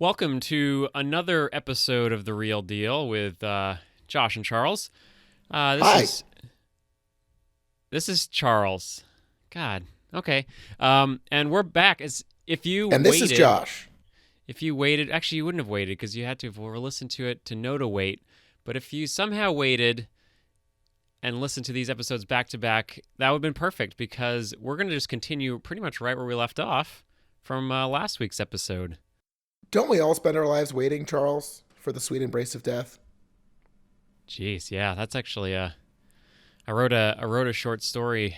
Welcome to another episode of The Real Deal with Josh and Charles. Uh, this Hi, is this is Charles. God. Okay. And we're back. As and this is Josh. if you waited, actually you wouldn't have waited because you had to have listened to it to know to wait. But if you somehow waited and listened to these episodes back to back, that would have been perfect because we're going to just continue pretty much right where we left off from last week's episode. Don't we all spend our lives waiting, Charles, for the sweet embrace of death? Jeez, yeah, that's actually I wrote a short story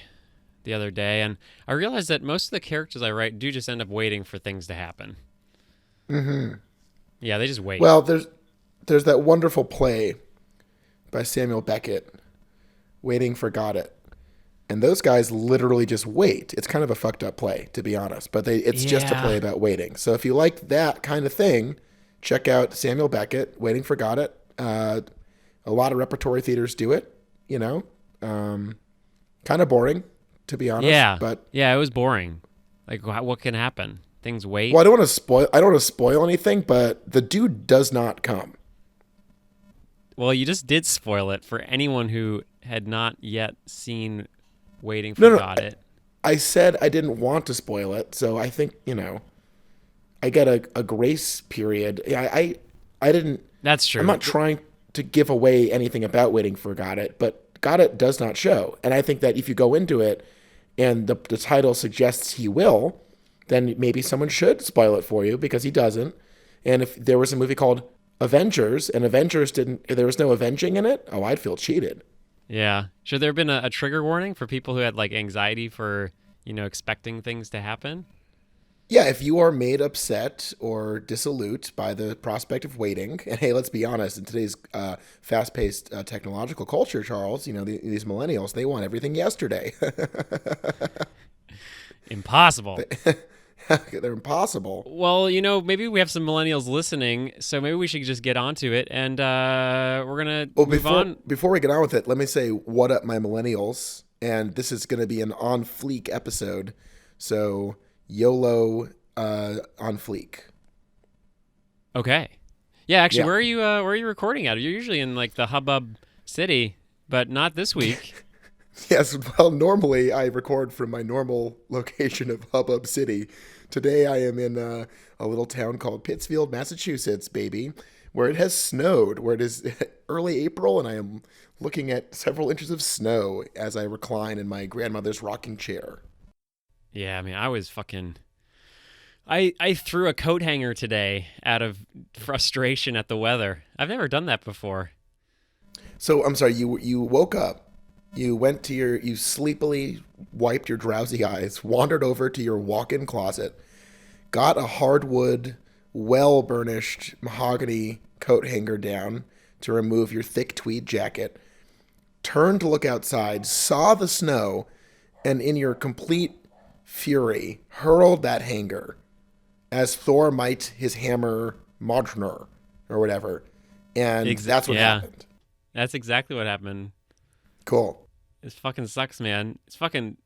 the other day, and I realized that most of the characters I write do just end up waiting for things to happen. Mm-hmm. Yeah, they just wait. Well, there's that wonderful play by Samuel Beckett, Waiting for Got It. And those guys literally just wait. It's kind of a fucked up play, to be honest, but it's just a play Yeah, about waiting. So if you like that kind of thing, check out Samuel Beckett, Waiting for Got It. A lot of repertory theaters do it, you know. Kind of boring, to be honest, yeah, but yeah. It was boring. Like, what can happen? Things wait. well, I don't want to spoil. I don't want to spoil anything, but the dude does not come. Well, you just did spoil it for anyone who had not yet seen Waiting No, for no. Got It. I said I didn't want to spoil it, so I think I get a grace period. I didn't. That's I'm true. not trying to give away anything about Waiting for Got It, but Got It does not show, and I think that if you go into it and the title suggests he will, then maybe someone should spoil it for you because he doesn't. And if there was a movie called Avengers and Avengers didn't, there was no avenging in it, oh, I'd feel cheated. Yeah. Should there have been a trigger warning for people who had like anxiety for expecting things to happen? Yeah, if you are made upset or dissolute by the prospect of waiting, and hey, let's be honest, in today's fast-paced technological culture, Charles, these millennials, they want everything yesterday. Impossible. They're impossible. Well, maybe we have some millennials listening, so maybe we should just get onto it, and we're gonna Well, move on. before we get on with it, let me say what up, my millennials, and this is going to be an on fleek episode, so YOLO on fleek. Okay. Yeah, actually, Yeah. where are you recording at? You're usually in like the hubbub city, but not this week. Yes, well, normally I record from my normal location of Hubbub City. Today I am in a little town called Pittsfield, Massachusetts, baby, where it has snowed, where it is early April, and I am looking at several inches of snow as I recline in my grandmother's rocking chair. Yeah, I mean, I was fucking. I threw a coat hanger today out of frustration at the weather. I've never done that before. So I'm sorry, you woke up, you went to you sleepily wiped your drowsy eyes, wandered over to your walk-in closet, got a hardwood, well burnished mahogany coat hanger down to remove your thick tweed jacket, turned to look outside, saw the snow, and in your complete fury, hurled that hanger as Thor might his hammer Mjolnir or whatever. And that's what Yeah, happened. that's exactly what happened. Cool. It fucking sucks, man. It's fucking.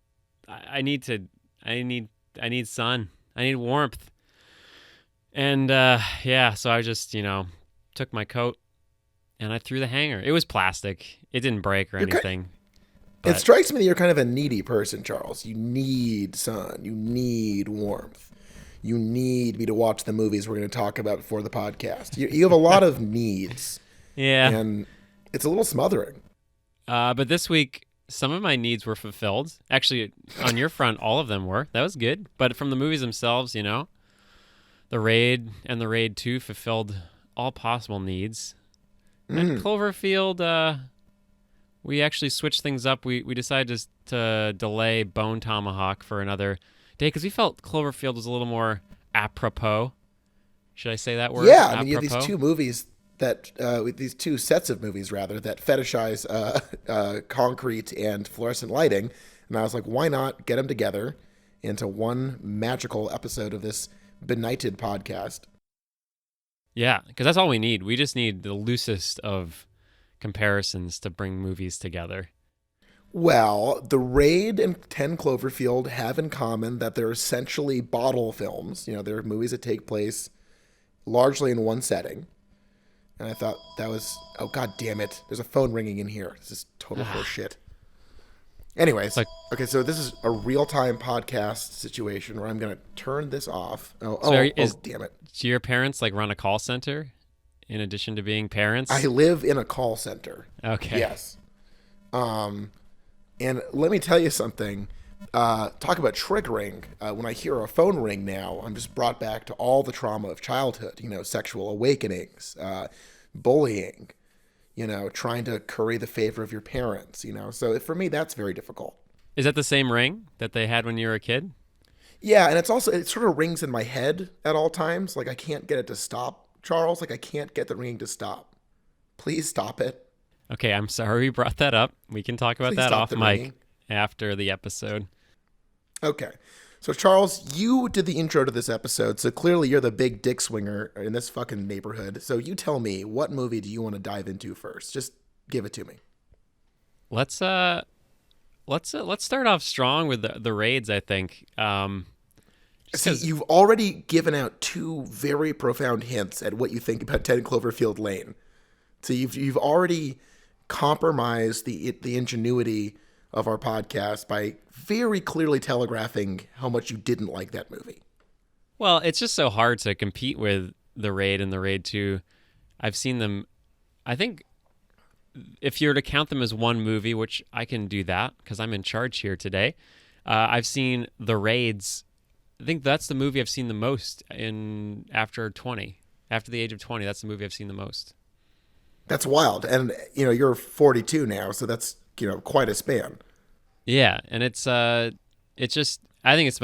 I need to. I need. I need sun. I need warmth. And yeah, so I just took my coat and I threw the hanger. It was plastic. It didn't break or You're ki- anything. It But strikes me that you're kind of a needy person, Charles. You need sun. You need warmth. You need me to watch the movies we're going to talk about before the podcast. You have a lot of needs, yeah. and it's a little smothering. But this week, some of my needs were fulfilled. Actually, on your front, all of them were. That was good. But from the movies themselves, the Raid and the Raid 2 fulfilled all possible needs. And Cloverfield, we actually switched things up. We decided to delay Bone Tomahawk for another day because we felt Cloverfield was a little more apropos. Should I say that word? Yeah, I mean, you have these Apropos? two movies with these two sets of movies rather that fetishize concrete and fluorescent lighting, and I was like, why not get them together into one magical episode of this benighted podcast? Yeah, because that's all we need. We just need the loosest of comparisons to bring movies together. Well, The Raid and 10 Cloverfield have in common that they're essentially bottle films. They're movies that take place largely in one setting. And I thought that was, oh, god damn it. There's a phone ringing in here. This is total horseshit. Anyways, Like, okay, so this is a real-time podcast situation where I'm going to turn this off. Damn it. do your parents like run a call center in addition to being parents? I live in a call center. Okay. Yes. And let me tell you something. Talk about triggering. When I hear a phone ring now, I'm just brought back to all the trauma of childhood, sexual awakenings, bullying, trying to curry the favor of your parents, So for me, that's very difficult. Is that the same ring that they had when you were a kid? Yeah, and it sort of rings in my head at all times. Like I can't get it to stop, Charles. Like I can't get the ringing to stop. Please stop it. Okay, I'm sorry we brought that up. We can talk about Please that stop off the mic ringing. after the episode. Okay. So, Charles, you did the intro to this episode, so clearly you're the big dick swinger in this fucking neighborhood. So you tell me, what movie do you want to dive into first? Just give it to me. Let's start off strong with the raids, I think. See, you've already given out two very profound hints at what you think about 10 Cloverfield Lane. So you've already compromised the ingenuity of our podcast by very clearly telegraphing how much you didn't like that movie. Well, it's just so hard to compete with the Raid and the Raid 2. I've seen them. I think if you were to count them as one movie, which I can do that because I'm in charge here today, I've seen the Raids. I think that's the movie I've seen the most after the age of 20. That's the movie I've seen the most. That's wild. And, you're 42 now, so that's, quite a span. Yeah, and it's just I think it's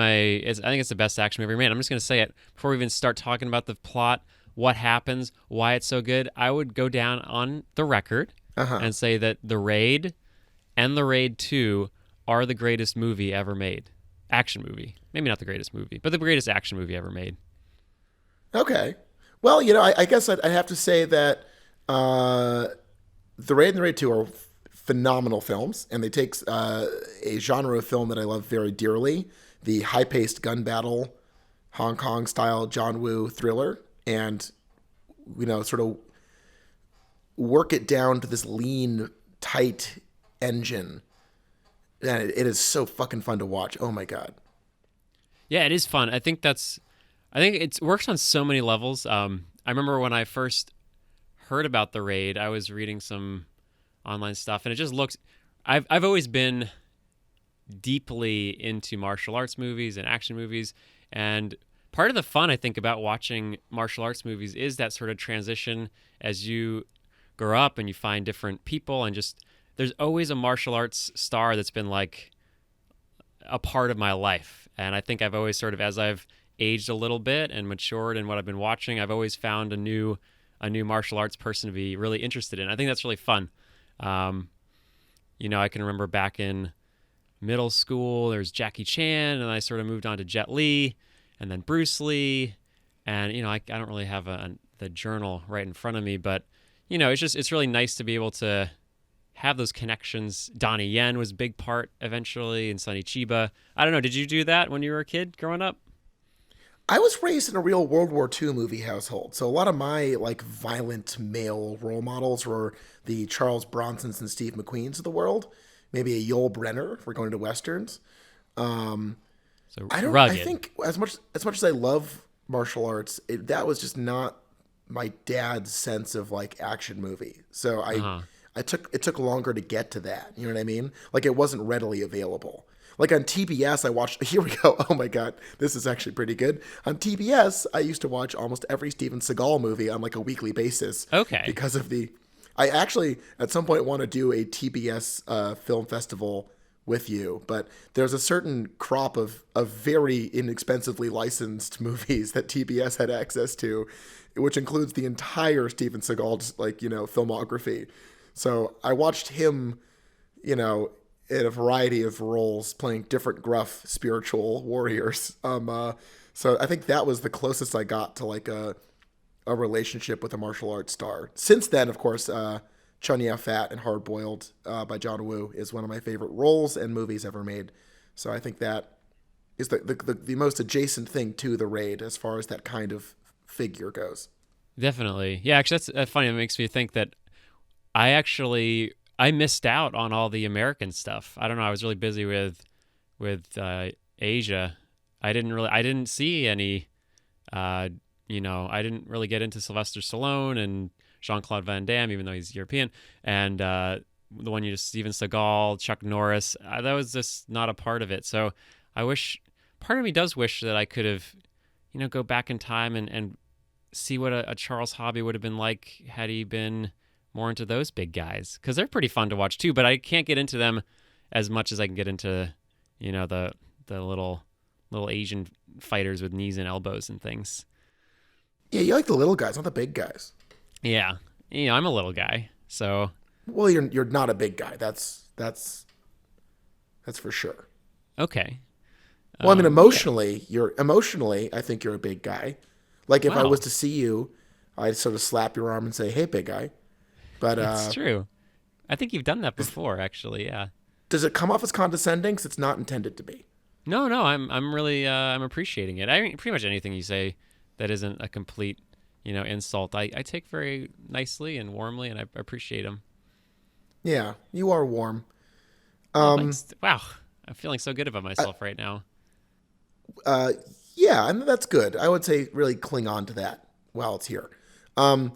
the best action movie ever made. I'm just gonna say it before we even start talking about the plot, what happens, why it's so good. I would go down on the record and say that The Raid and The Raid 2 are the greatest movie ever made. Action movie. Maybe not the greatest movie, but the greatest action movie ever made. Okay. Well, I guess I'd have to say that The Raid and The Raid 2 are phenomenal films, and they take a genre of film that I love very dearly, the high-paced gun battle, Hong Kong-style John Woo thriller, and, sort of work it down to this lean, tight engine. And it is so fucking fun to watch. Oh, my God. Yeah, it is fun. I think it works on so many levels. I remember when I first heard about The Raid, I was reading some online stuff, and it just looks. I've always been deeply into martial arts movies and action movies, and part of the fun I think about watching martial arts movies is that sort of transition as you grow up and you find different people, and just there's always a martial arts star that's been like a part of my life, and I think I've always sort of, as I've aged a little bit and matured in what I've been watching, I've always found a new martial arts person to be really interested in. I think that's really fun. I can remember back in middle school, there's Jackie Chan, and I sort of moved on to Jet Li, and then Bruce Lee, and I don't really have the journal right in front of me, but it's really nice to be able to have those connections. Donnie Yen was a big part eventually, and Sonny Chiba. I don't know. Did you do that when you were a kid growing up? I was raised in a real World War II movie household, so a lot of my violent male role models were the Charles Bronsons and Steve McQueens of the world. Maybe a Yul Brynner if we're going to westerns. So rugged. I think as much as I love martial arts, that was just not my dad's sense of action movie. So it took longer to get to that. You know what I mean? It wasn't readily available. On TBS, I watched. Here we go. Oh my God, this is actually pretty good. On TBS, I used to watch almost every Steven Seagal movie on a weekly basis. Okay. Because of I actually at some point want to do a TBS film festival with you, but there's a certain crop of very inexpensively licensed movies that TBS had access to, which includes the entire Steven Seagal filmography. So I watched him, in a variety of roles, playing different gruff spiritual warriors. So I think that was the closest I got to a relationship with a martial arts star. Since then, of course, Chun Ya Fat and Hard Boiled by John Woo is one of my favorite roles and movies ever made. So I think that is the most adjacent thing to The Raid as far as that kind of figure goes. Definitely. Yeah, actually, that's funny. It makes me think that I missed out on all the American stuff. I don't know. I was really busy with Asia. I didn't see any. Uh, I didn't really get into Sylvester Stallone and Jean-Claude Van Damme, even though he's European, and the one you just Steven Seagal, Chuck Norris. That was just not a part of it. So I wish. Part of me does wish that I could have, go back in time and see what a Charles Hobby would have been like had he been more into those big guys, because they're pretty fun to watch too. But I can't get into them as much as I can get into, the little Asian fighters with knees and elbows and things. Yeah, you like the little guys, not the big guys. Yeah, I'm a little guy, so. Well, you're not a big guy. That's for sure. Okay. Well, I mean, emotionally, I think you're a big guy. Like if I Wow. was to see you, I'd sort of slap your arm and say, "Hey, big guy." But That's true. I think you've done that before, actually. Yeah. does it come off as condescending? Because it's not intended to be. No, I'm really I'm appreciating it. I mean, pretty much anything you say that isn't a complete, insult, I take very nicely and warmly, and I appreciate them. Yeah, you are warm. Oh, thanks. Wow, I'm feeling so good about myself right now. Uh, yeah, and that's good. I would say really cling on to that while it's here. I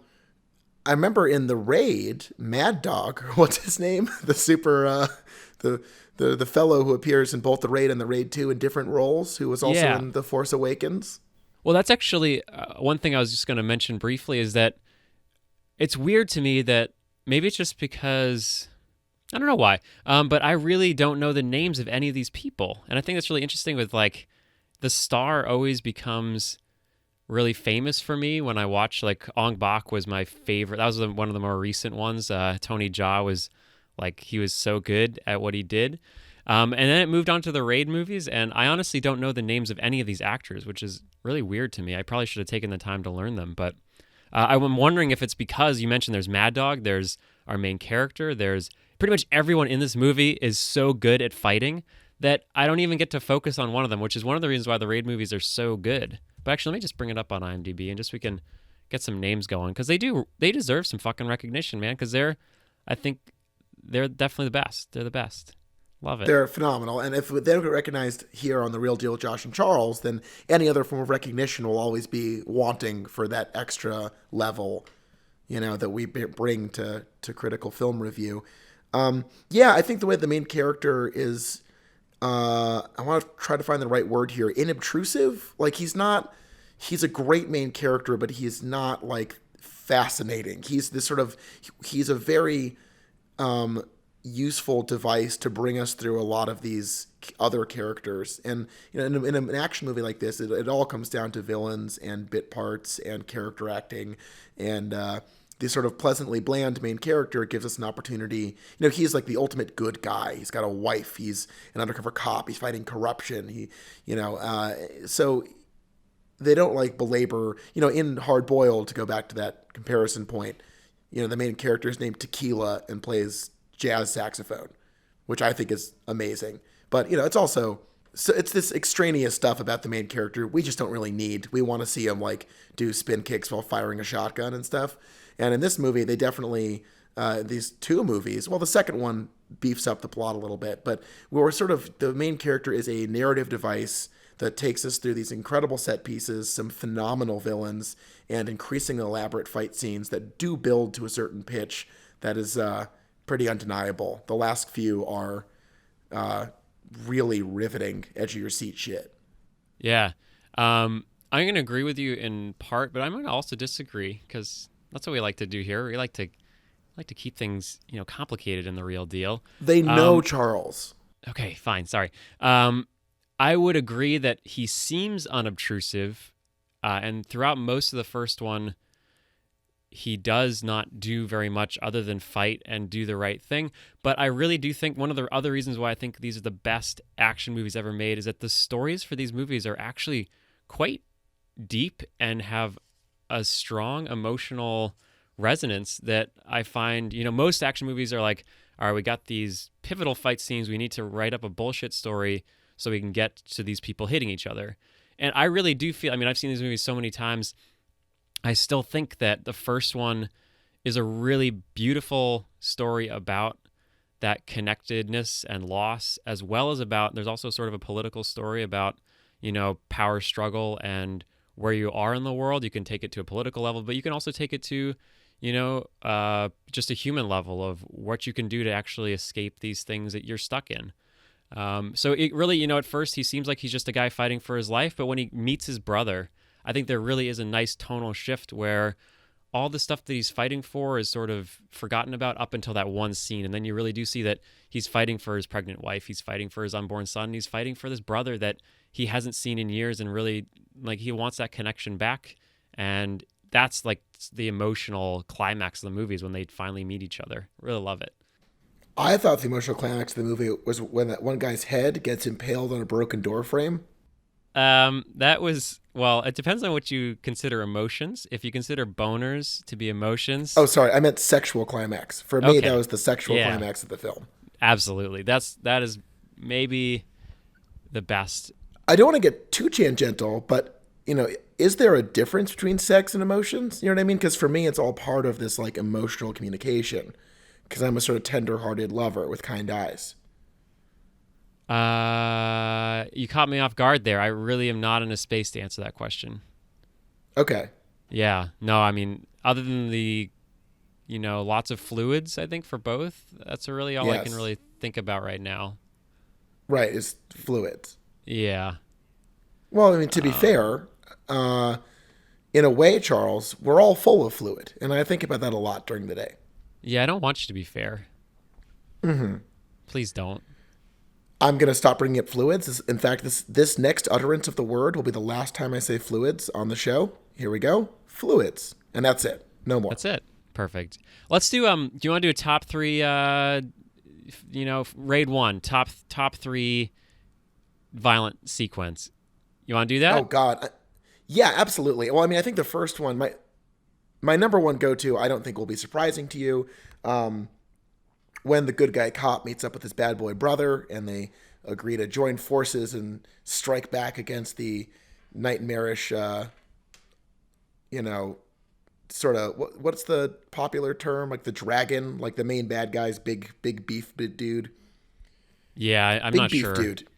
remember in the raid, Mad Dog, or what's his name? The super, the fellow who appears in both the raid and the raid 2 in different roles, who was also Yeah. in The Force Awakens. Well, that's actually one thing I was just going to mention briefly is that it's weird to me that maybe it's just because I don't know why, but I really don't know the names of any of these people, and I think that's really interesting. With like, the star always becomes really famous for me when I watch. Like, Ong Bak was my favorite. That was one of the more recent ones. Tony Jaa was like, he was so good at what he did. And then it moved on to the Raid movies, and I honestly don't know the names of any of these actors, which is really weird to me. I probably should have taken the time to learn them, but I'm wondering if it's because you mentioned there's Mad Dog, there's our main character, there's pretty much everyone in this movie is so good at fighting that I don't even get to focus on one of them, which is one of the reasons why the Raid movies are so good. But actually, let me just bring it up on IMDb and just we can get some names going, because they deserve some fucking recognition, man, because I think they're definitely the best. They're the best. Love it. They're phenomenal. And if they don't get recognized here on The Real Deal with Josh and Charles, then any other form of recognition will always be wanting for that extra level, that we bring to critical film review. Yeah, I think the way the main character is, I want to try to find the right word here, inobtrusive. Like, he's a great main character, but he's not like fascinating. He's a very useful device to bring us through a lot of these other characters. And in an action movie like this, it all comes down to villains and bit parts and character acting, and this sort of pleasantly bland main character gives us an opportunity. He's like the ultimate good guy. He's got a wife. He's an undercover cop. He's fighting corruption. So they don't like belabor, in Hard Boiled, to go back to that comparison point, the main character is named Tequila and plays jazz saxophone, which I think is amazing. But, it's also, so it's this extraneous stuff about the main character we just don't really need. We want to see him like do spin kicks while firing a shotgun and stuff. And in this movie, they definitely, these two movies, well, the second one beefs up the plot a little bit, but the main character is a narrative device that takes us through these incredible set pieces, some phenomenal villains, and increasingly elaborate fight scenes that do build to a certain pitch that is pretty undeniable. The last few are really riveting, edge of your seat shit. Yeah. I'm going to agree with you in part, but I'm going to also disagree, because that's what we like to do here. We like to keep things, complicated in The Real Deal. They know Charles. Okay, fine. Sorry. I would agree that he seems unobtrusive, and throughout most of the first one, he does not do very much other than fight and do the right thing. But I really do think one of the other reasons why I think these are the best action movies ever made is that the stories for these movies are actually quite deep and have a strong emotional resonance that I find, most action movies are like, all right, we got these pivotal fight scenes. We need to write up a bullshit story so we can get to these people hitting each other. And I really do feel, I've seen these movies so many times, I still think that the first one is a really beautiful story about that connectedness and loss, as well as about, there's also sort of a political story about, power struggle and where you are in the world. You can take it to a political level, but you can also take it to, just a human level of what you can do to actually escape these things that you're stuck in. So it really, at first he seems like he's just a guy fighting for his life, but when he meets his brother, I think there really is a nice tonal shift where all the stuff that he's fighting for is sort of forgotten about up until that one scene. And then you really do see that he's fighting for his pregnant wife. He's fighting for his unborn son. He's fighting for this brother that he hasn't seen in years. And really, like, he wants that connection back. And that's like the emotional climax of the movie is when they finally meet each other. Really love it. I thought the emotional climax of the movie was when that one guy's head gets impaled on a broken door frame. That was, well, it depends on what you consider emotions. If you consider boners to be emotions, Oh, sorry, I meant sexual climax. For me, okay, that was the sexual yeah, climax of the film. absolutely. That is maybe the best. I don't want to get too tangential, but is there a difference between sex and emotions? You know what I mean? Because for me, it's all part of this like emotional communication. Because I'm a sort of tender-hearted lover with kind eyes. You caught me off guard there. I really am not in a space to answer that question. Okay, Yeah, no, I mean, other than the, lots of fluids, I think for both, that's really all I can yes, really think about right now. right, is fluids. Yeah. Well, I mean, to be fair, uh, in a way, Charles, we're all full of fluid, and I think about that a lot during the day. Yeah, I don't want you to be fair. Please don't. I'm gonna stop bringing up fluids. In fact, this next utterance of the word will be the last time I say fluids on the show. Here we go, fluids, and that's it. No more. That's it. Perfect. Let's do do you want to do a top 3 raid 1, top 3 violent sequence. You want to do Oh that? God, yeah, absolutely. Well, I mean, I think the first one, my number one go to, I don't think will be surprising to you. Um, when the good guy cop meets up with his bad boy brother, and they agree to join forces and strike back against the nightmarish, you know, sort of what's the popular term, like the dragon, like the main bad guy's big beef big dude, Yeah, I'm big not beef sure. dude.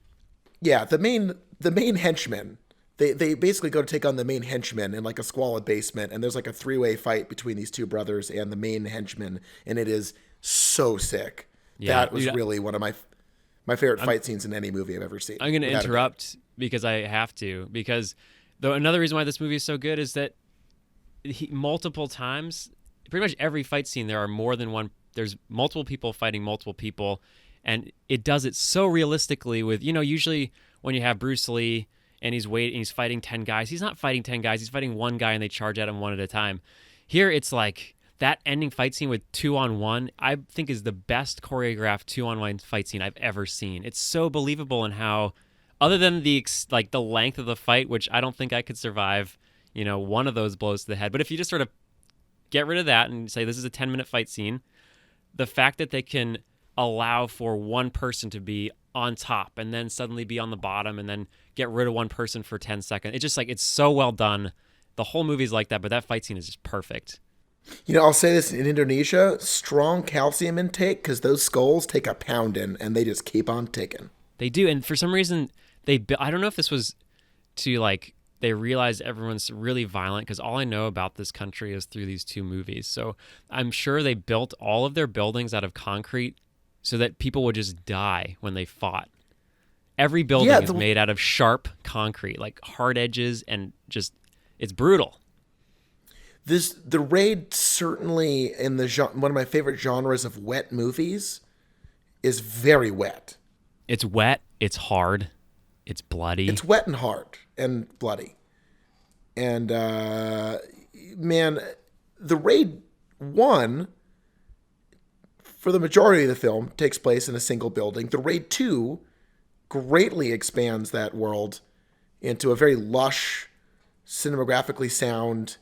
Yeah, the main henchman. They basically go to take on the main henchman in like a squalid basement, and there's like a three-way fight between these two brothers and the main henchman, and it is so sick. Yeah, That was dude, really one of my favorite I'm fight scenes in any movie I've ever seen. I'm going to Without a doubt. interrupt because I have to. Because though another reason why this movie is so good is that multiple times, pretty much every fight scene, there are more than one. There's multiple people fighting multiple people, and it does it so realistically. With usually when you have Bruce Lee and he's fighting 10 guys, he's not fighting 10 guys. He's fighting one guy, and they charge at him one at a time. Here, it's like that ending fight scene with 2-on-1. I think is the best choreographed 2-on-1 fight scene I've ever seen. It's so believable in how, other than the length of the fight, which I don't think I could survive. One of those blows to the head. But if you just sort of get rid of that and say this is a 10-minute fight scene, the fact that they can allow for one person to be on top and then suddenly be on the bottom and then get rid of one person for 10 seconds, it's just like, it's so well done. The whole movie's like that, but that fight scene is just perfect. I'll say this in Indonesia: strong calcium intake, because those skulls take a pounding and they just keep on ticking. They do, and for some reason I don't know if this was to like they realized everyone's really violent, because all I know about this country is through these two movies. So I'm sure they built all of their buildings out of concrete so that people would just die when they fought. Every Yeah, building is made out of sharp concrete, like hard edges, and just it's brutal. the raid, certainly in the one of my favorite genres of wet movies, is very wet. It's wet, it's hard, it's bloody. It's wet and hard and bloody. And man, the raid one, for the majority of the film, takes place in a single building. The raid two greatly expands that world into a very lush, cinemagraphically sound,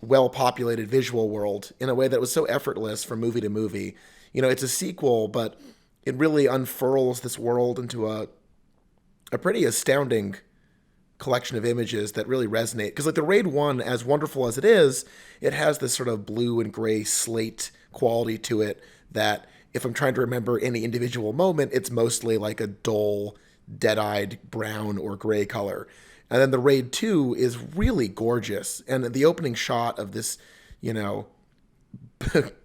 well-populated visual world in a way that was so effortless from movie to movie. It's a sequel, but it really unfurls this world into a pretty astounding collection of images that really resonate. Because like the Raid 1, as wonderful as it is, it has this sort of blue and gray slate quality to it that if I'm trying to remember any individual moment, it's mostly like a dull, dead-eyed brown or gray color. And then the Raid 2 is really gorgeous. And the opening shot of this, you know,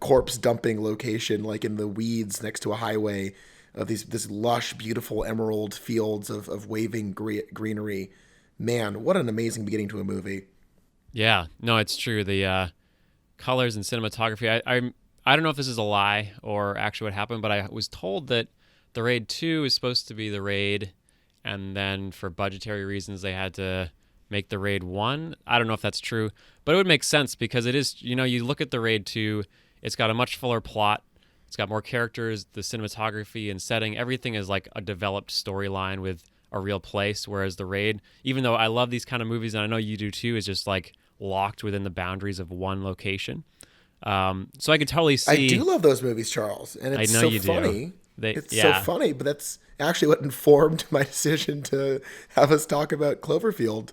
corpse dumping location, like in the weeds next to a highway, of this lush, beautiful emerald fields of waving greenery. Man, what an amazing beginning to a movie. Yeah, no, it's true. The colors and cinematography. I don't know if this is a lie or actually what happened, but I was told that the Raid 2 is supposed to be the Raid, and then for budgetary reasons they had to make the Raid 1. I don't know if that's true, but it would make sense because it is, you know, you look at the Raid 2, it's got a much fuller plot. It's got more characters, the cinematography and setting, everything is like a developed storyline with a real place, whereas the Raid, even though I love these kind of movies and I know you do too, is just like locked within the boundaries of one location. So I could totally see. I do love those movies, Charles, and it's I know so you funny. do. It's so funny, but that's actually what informed my decision to have us talk about Cloverfield.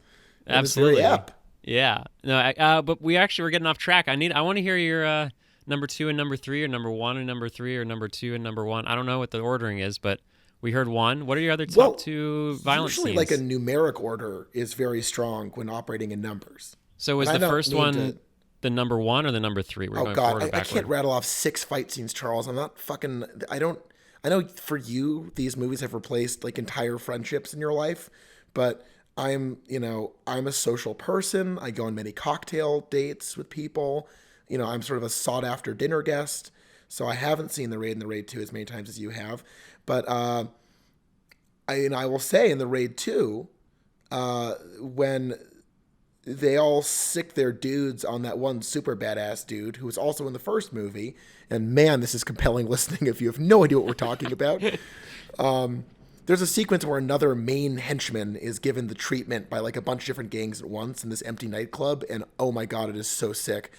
Absolutely. App. Yeah. No. But we're getting off track. I want to hear your number 2 and number 3, or number 1 and number 3, or number 2 and number 1. I don't know what the ordering is, but we heard 1. What are your other top 2 violent usually scenes? Like a numeric order is very strong when operating in numbers. So was the first one the number 1 or the number 3? We're oh God, I can't rattle off 6 fight scenes, Charles. I'm not fucking. I know for you, these movies have replaced like entire friendships in your life, but I'm a social person. I go on many cocktail dates with people. You know, I'm sort of a sought after dinner guest. So I haven't seen the Raid and the Raid 2 as many times as you have. But I will say in the Raid 2, when they all sick their dudes on that one super badass dude who was also in the first movie, and man, this is compelling listening if you have no idea what we're talking about. There's a sequence where another main henchman is given the treatment by like a bunch of different gangs at once in this empty nightclub, and oh my God, it is so sick.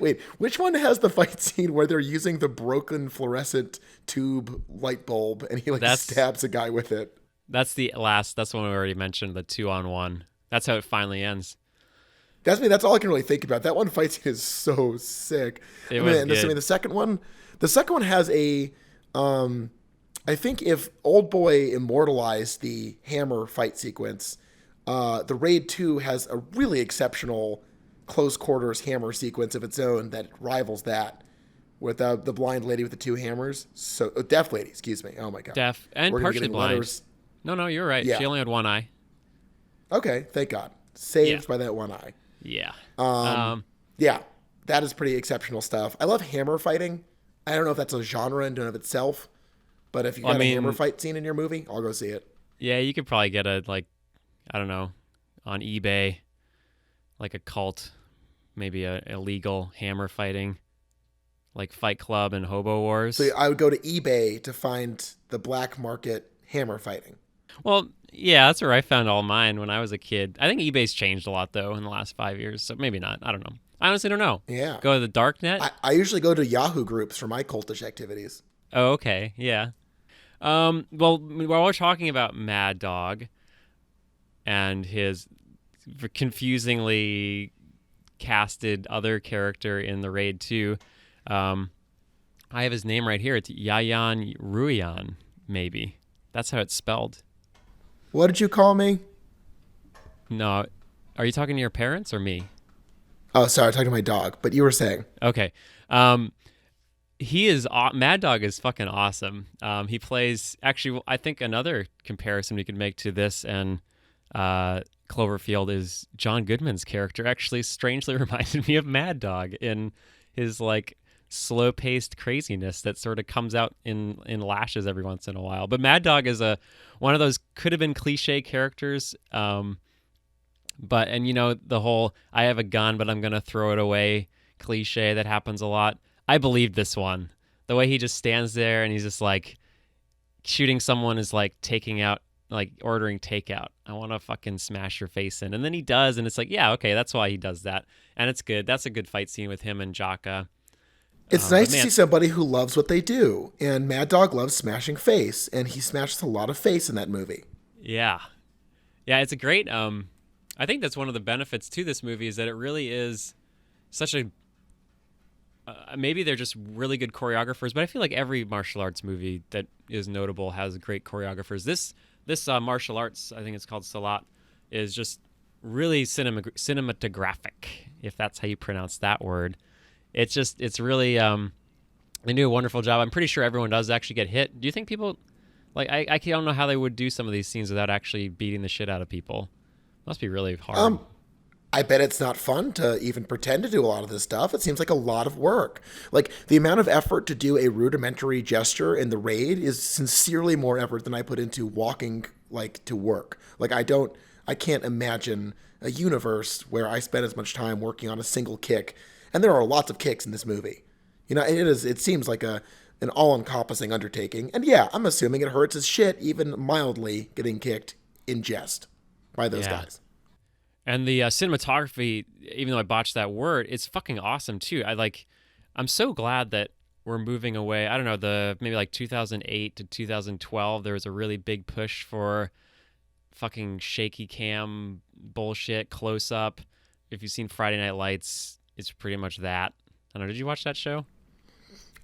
Wait, which one has the fight scene where they're using the broken fluorescent tube light bulb and he stabs a guy with it? That's the one we already mentioned, the 2-on-1. That's how it finally ends. That's all I can really think about. That one fight scene is so sick. The second one has a, I think if Old Boy immortalized the hammer fight sequence, the Raid 2 has a really exceptional close quarters hammer sequence of its own that rivals that, with the blind lady with the 2 hammers. So deaf lady, excuse me. Oh my God. Deaf and partially blind. Letters. No, you're right. Yeah. She only had one eye. Okay, thank God. Saved by that one eye. Yeah. Yeah, that is pretty exceptional stuff. I love hammer fighting. I don't know if that's a genre in and of itself, but if you got a hammer fight scene in your movie, I'll go see it. Yeah, you could probably get I don't know, on eBay, like a cult, maybe a illegal hammer fighting, like Fight Club and Hobo Wars. So I would go to eBay to find the black market hammer fighting. Well, yeah, that's where I found all mine when I was a kid. I think eBay's changed a lot, though, in the last 5 years, so maybe not. I don't know. I honestly don't know. Yeah. Go to the dark net? I usually go to Yahoo groups for my cultish activities. Oh, okay. Yeah. Well, while we're talking about Mad Dog and his confusingly casted other character in the Raid 2, I have his name right here. It's Yayan Ruhian, maybe. That's how it's spelled. What did you call me? No. Are you talking to your parents or me? Oh, sorry. I'm talking to my dog, but you were saying. Okay. He is Mad Dog is fucking awesome. He plays actually. I think another comparison we could make to this and Cloverfield is John Goodman's character. Actually, strangely reminded me of Mad Dog in his like slow-paced craziness that sort of comes out in lashes every once in a while. But Mad Dog is one of those could have been cliche characters. But you know the whole I have a gun but I'm gonna throw it away cliche that happens a lot. I believed this one. The way he just stands there and he's just like shooting someone is like ordering takeout. I want to fucking smash your face in. And then he does, and it's like, yeah, okay, that's why he does that. And it's good. That's a good fight scene with him and Jaka. It's nice to see somebody who loves what they do. And Mad Dog loves smashing face, and he smashes a lot of face in that movie. Yeah. Yeah, it's a great. I think that's one of the benefits to this movie is that it really is such a. Maybe they're just really good choreographers, but I feel like every martial arts movie that is notable has great choreographers. This martial arts, I think it's called Salat, is just really cinematographic, if that's how you pronounce that word. It's really they do a wonderful job. I'm pretty sure everyone does actually get hit. Do you think people like I don't know how they would do some of these scenes without actually beating the shit out of people? Must be really hard. I bet it's not fun to even pretend to do a lot of this stuff. It seems like a lot of work. Like the amount of effort to do a rudimentary gesture in the raid is sincerely more effort than I put into walking like to work. Like I can't imagine a universe where I spend as much time working on a single kick. And there are lots of kicks in this movie. You know, it seems like an all-encompassing undertaking. And yeah, I'm assuming it hurts as shit even mildly getting kicked in jest by those Yeah. guys. And the cinematography, even though I botched that word, it's fucking awesome too. I'm so glad that we're moving away. I don't know, the maybe like 2008 to 2012, there was a really big push for fucking shaky cam bullshit, close up. If you've seen Friday Night Lights, it's pretty much that. I don't know. Did you watch that show?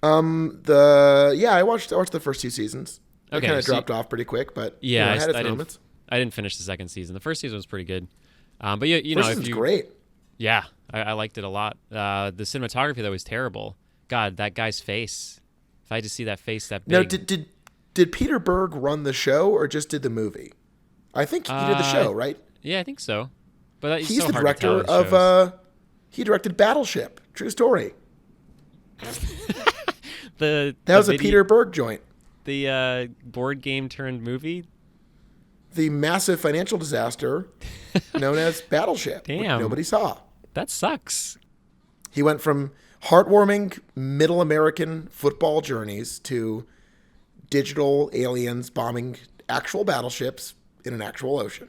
I watched the first two seasons. It kind Okay, of so dropped off pretty quick, but yeah, it had its I didn't. moments. I didn't finish the second season. The first season was pretty good. But you know, First if season's you great. Yeah, I liked it a lot. The cinematography though was terrible. God, that guy's face. If I had to see that face that Now, big, did Peter Berg run the show or just did the movie? I think he did the uh, show, right? yeah, I think so. But it's He's so the hard to tell director with of shows. he directed Battleship. True story. That The was a video, Peter Berg joint. the board game turned movie. The massive financial disaster known as Battleship, which Damn, nobody saw. that sucks. He went from heartwarming middle American football journeys to digital aliens bombing actual battleships in an actual ocean.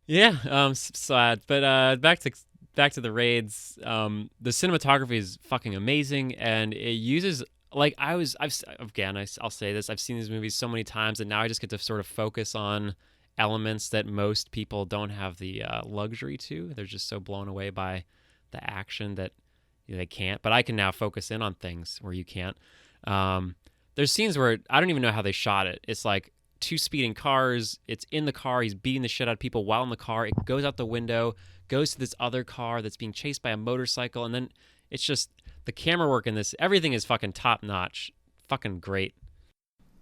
Yeah, sad. But back to the raids. The cinematography is fucking amazing, and it uses like I'll say this. I've seen these movies so many times, and now I just get to sort of focus on elements that most people don't have the luxury to. They're just so blown away by the action that they can't. But I can now focus in on things where you can't. There's scenes where I don't even know how they shot it. It's like two speeding cars. It's in the car. He's beating the shit out of people while in the car. It goes out the window, goes to this other car that's being chased by a motorcycle, and then it's just the camera work in this. Everything is fucking top notch, fucking great.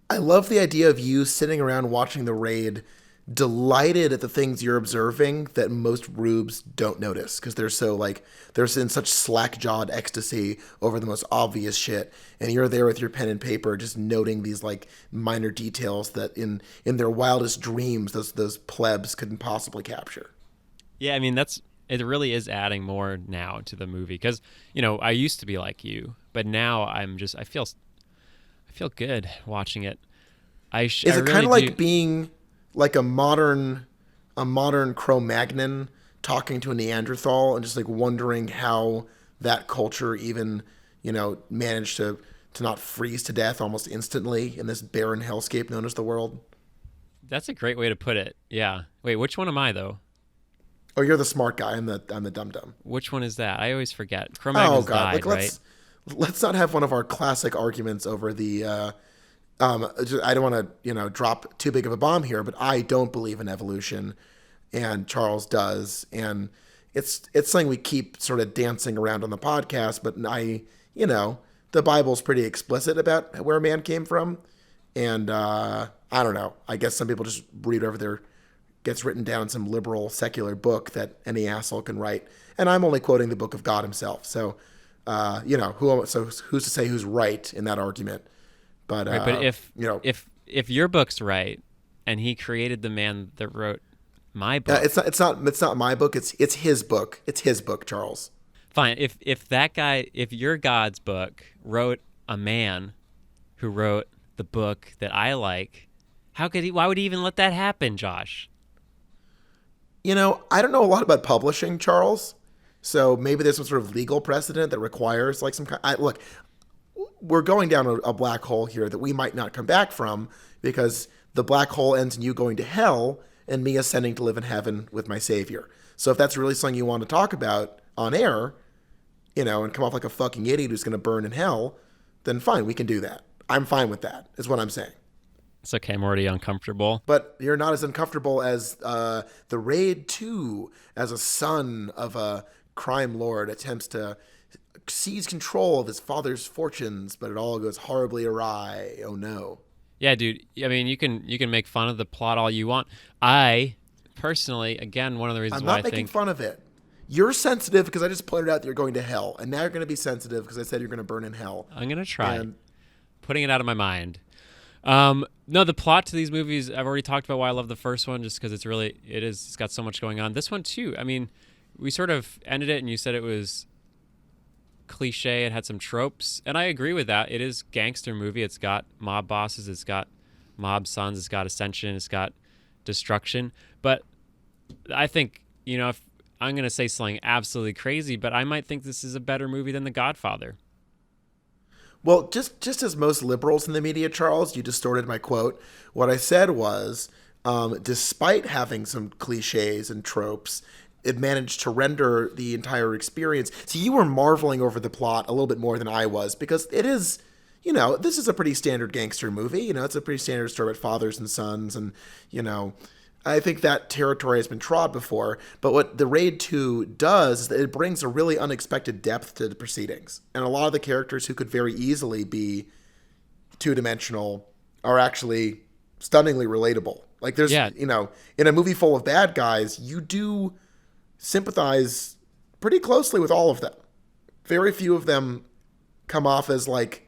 I love the idea of you sitting around watching the raid, delighted at the things you're observing that most rubes don't notice because they're in such slack-jawed ecstasy over the most obvious shit, and you're there with your pen and paper just noting these like minor details that in their wildest dreams those plebs couldn't possibly capture. Yeah, I mean it really is adding more now to the movie because I used to be like you, but now I feel good watching it. I Is it kind really of do. like being like a modern Cro-Magnon talking to a Neanderthal and just like wondering how that culture even managed to not freeze to death almost instantly in this barren hellscape known as the world? That's a great way to put it. Yeah. Wait, which one am I though? Oh, you're the smart guy. I'm the dumb dumb. Which one is that? I always forget. Oh Cro-Magnon's God, died, like right? let's not have one of our classic arguments over the. I don't want to drop too big of a bomb here, but I don't believe in evolution, and Charles does, and it's something we keep sort of dancing around on the podcast. But the Bible's pretty explicit about where man came from, and I don't know. I guess some people just read whatever there gets written down in some liberal secular book that any asshole can write, and I'm only quoting the book of God Himself. So, who's to say who's right in that argument? But Right, but you know, if your book's right and he created the man that wrote my book. it's not my book. It's his book. It's his book, Charles. Fine. If your God's book wrote a man who wrote the book that I like, why would he even let that happen, Josh? I don't know a lot about publishing, Charles. So maybe there's some sort of legal precedent that requires like some kind. Look, we're going down a black hole here that we might not come back from because the black hole ends in you going to hell and me ascending to live in heaven with my Savior. So if that's really something you want to talk about on air, you know, and come off like a fucking idiot who's going to burn in hell, then fine, we can do that. I'm fine with that, is what I'm saying. It's okay. I'm already uncomfortable. But you're not as uncomfortable as the Raid 2, as a son of a crime lord attempts to seize control of his father's fortunes, but it all goes horribly awry. Oh no. Yeah, dude. I mean, you can make fun of the plot all you want. I personally, again, one of the reasons I'm why not making fun of it. You're sensitive because I just pointed out that you're going to hell, and now you're going to be sensitive because I said you're going to burn in hell. I'm gonna try And putting it out of my mind. No, the plot to these movies, I've already talked about why I love the first one, just because it's got so much going on. This one too. I mean, we sort of ended it, and you said it was cliche. It had some tropes, and I agree with that. It is gangster movie. It's got mob bosses. It's got mob sons. It's got ascension. It's got destruction. But I think, you know, if I'm gonna say something absolutely crazy, but I might think this is a better movie than The Godfather. well, just as most liberals in the media, Charles, you distorted my quote. What I said was, despite having some cliches and tropes, it managed to render the entire experience. See, you were marveling over the plot a little bit more than I was, because it is, you know, this is a pretty standard gangster movie. You know, it's a pretty standard story about fathers and sons, and, you know, I think that territory has been trod before. But what the Raid 2 does is that it brings a really unexpected depth to the proceedings. And a lot of the characters who could very easily be two-dimensional are actually stunningly relatable. Like there's, Yeah, you know, in a movie full of bad guys, you do sympathize pretty closely with all of them. Very few of them come off as like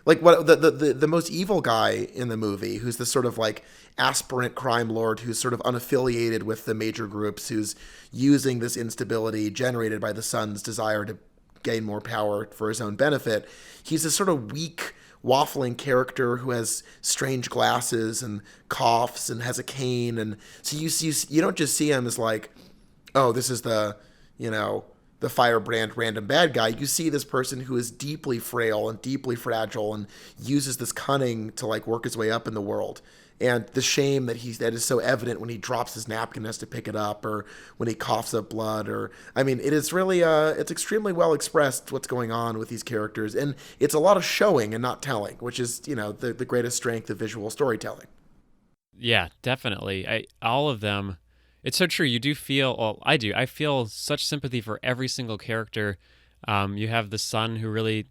what the most evil guy in the movie, who's this sort of like aspirant crime lord who's sort of unaffiliated with the major groups, who's using this instability generated by the son's desire to gain more power for his own benefit. He's this sort of weak, waffling character who has strange glasses and coughs and has a cane, and so you don't just see him as like, oh, this is the, you know, the firebrand random bad guy. You see this person who is deeply frail and deeply fragile and uses this cunning to like work his way up in the world. And the shame that is so evident when he drops his napkin and has to pick it up, or when he coughs up blood, or I mean, it is really it's extremely well expressed what's going on with these characters, and it's a lot of showing and not telling, which is, you know, the greatest strength of visual storytelling. yeah, definitely. All of them. It's so true. You do feel, well, I do. I feel such sympathy for every single character. You have the son who really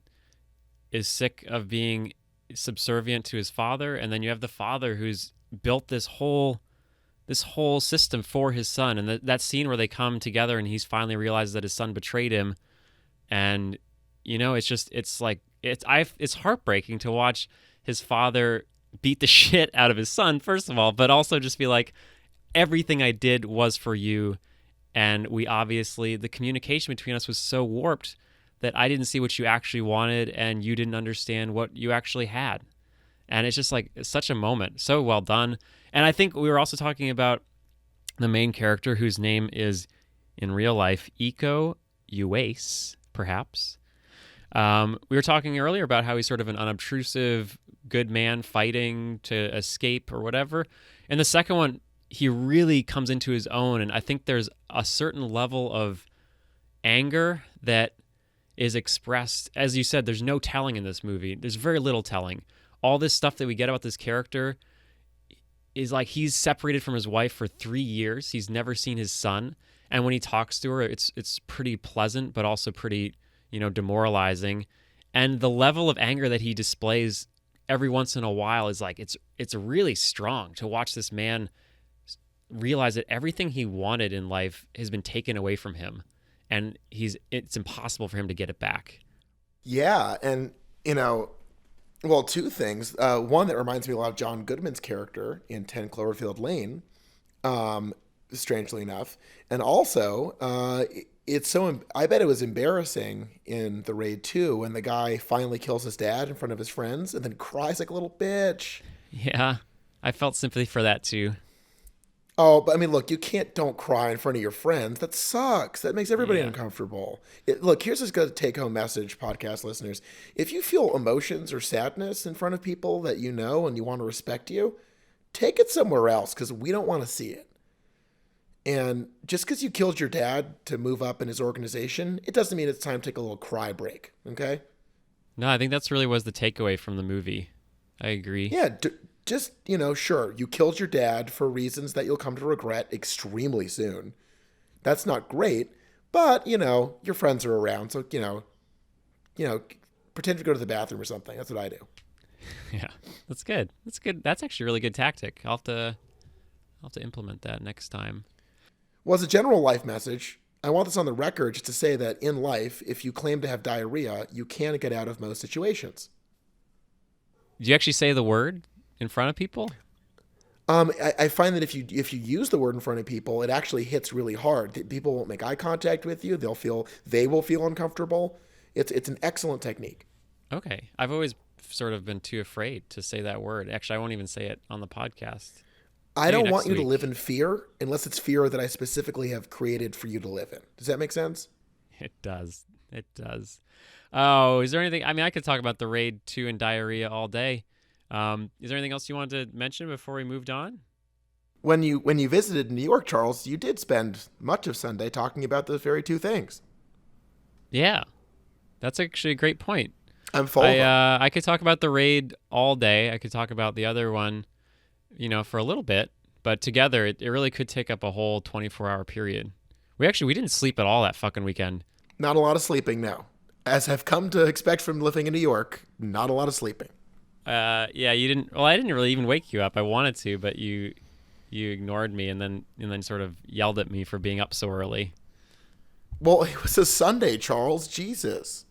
is sick of being subservient to his father, and then you have the father who's built this whole system for his son. And that scene where they come together and he's finally realizes that his son betrayed him, and you know, it's heartbreaking to watch his father beat the shit out of his son, first of all, but also just be like, everything I did was for you. And the communication between us was so warped that I didn't see what you actually wanted, and you didn't understand what you actually had. And it's just like, it's such a moment. So well done. And I think we were also talking about the main character, whose name is, in real life, Iko Uwais, perhaps. We were talking earlier about how he's sort of an unobtrusive, good man fighting to escape or whatever. In the second one, he really comes into his own, and I think there's a certain level of anger that is expressed. As you said, there's no telling in this movie. There's very little telling. All this stuff that we get about this character is like, he's separated from his wife for 3 years. He's never seen his son, and when he talks to her, it's pretty pleasant, but also pretty, you know, demoralizing. And the level of anger that he displays every once in a while is like, it's really strong to watch this man realize that everything he wanted in life has been taken away from him, and it's impossible for him to get it back. Yeah, and you know, well, two things. One that reminds me a lot of John Goodman's character in 10 Cloverfield Lane, strangely enough, and also it's so. I bet it was embarrassing in the Raid 2 when the guy finally kills his dad in front of his friends and then cries like a little bitch. Yeah, I felt sympathy for that too. Oh, but I mean, look, don't cry in front of your friends. That sucks. That makes everybody Yeah. uncomfortable. Look, here's a good take-home message, podcast listeners. If you feel emotions or sadness in front of people that you know and you want to respect you, take it somewhere else, because we don't want to see it. And just because you killed your dad to move up in his organization, it doesn't mean it's time to take a little cry break. Okay? No, I think that's really was the takeaway from the movie. I agree. Yeah, just, sure, you killed your dad for reasons that you'll come to regret extremely soon. That's not great, but, your friends are around. So, pretend to go to the bathroom or something. That's what I do. Yeah, that's good. That's good. That's actually a really good tactic. I'll have to implement that next time. Well, as a general life message, I want this on the record just to say that in life, if you claim to have diarrhea, you can get out of most situations. Do you actually say the word in front of people? I find that if you use the word in front of people, it actually hits really hard. People won't make eye contact with you. They will feel uncomfortable. It's an excellent technique. Okay. I've always sort of been too afraid to say that word. Actually, I won't even say it on the podcast. I Maybe don't want next you to week. live in fear unless it's fear that I specifically have created for you to live in. Does that make sense? It does. It does. Oh, is there anything? I mean, I could talk about the Raid 2 and diarrhea all day. Is there anything else you wanted to mention before we moved on? When you visited New York, Charles, you did spend much of Sunday talking about those very two things. Yeah, that's actually a great point. I'm full of them. I could talk about the Raid all day. I could talk about the other one, for a little bit. But together, it really could take up a whole 24-hour period. We didn't sleep at all that fucking weekend. Not a lot of sleeping now. As I've come to expect from living in New York, not a lot of sleeping. Yeah, you didn't. Well, I didn't really even wake you up. I wanted to, but you ignored me and then sort of yelled at me for being up so early. Well, it was a Sunday, Charles. Jesus.